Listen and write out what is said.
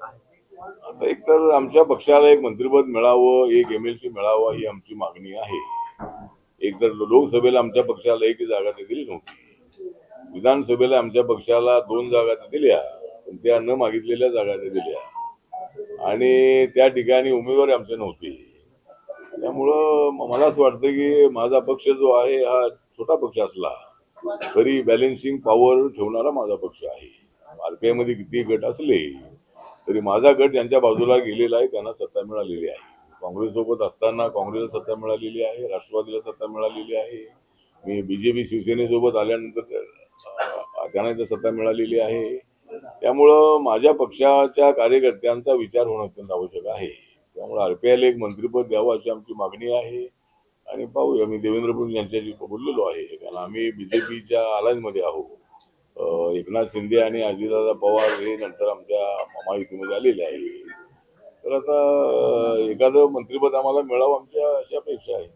आता एक तर आमच्या पक्षाला एक मंत्रिपद मिळावं, एक MLC मिळावा ही आमची मागणी आहे. एक तर लोकसभेला आमच्या पक्षाला एक जागा ते दिली नव्हती. विधानसभेला आमच्या पक्षाला 2 जागा ते दिल्या, पण त्या न मागितलेल्या जागा ते दिल्या आणि त्या ठिकाणी उमेदवारी आमचे नव्हते. त्यामुळं मला असं वाटतं की माझा पक्ष जो आहे हा छोटा पक्ष असला तरी बॅलन्सिंग पॉवर ठेवणारा माझा पक्ष आहे. RPI मध्ये किती गट असले तरी माझा गट यांच्या बाजूला गेलेला आहे, त्यांना सत्ता मिळालेली आहे. काँग्रेस सोबत असताना काँग्रेसला सत्ता मिळालेली आहे, राष्ट्रवादीला सत्ता मिळालेली आहे. मी BJP शिवसेनेसोबत आल्यानंतर त्यांना इथं सत्ता मिळालेली आहे. त्यामुळं माझ्या पक्षाच्या कार्यकर्त्यांचा विचार होणं अत्यंत आवश्यक आहे. त्यामुळे RPI ला एक मंत्रिपद द्यावं अशी आमची मागणी आहे आणि पाहूया. मी देवेंद्र फडणवीस यांच्याशी बोललेलो आहे, कारण आम्ही BJPच्या अलायन्समध्ये आहोत. एकनाथ शिंदे आणि अजितदादा पवार हे नंतर आमच्या महायुतीमध्ये आलेले आहे. तर आता एखादं मंत्रिपद आम्हाला मिळावं आमच्या अशी अपेक्षा आहे.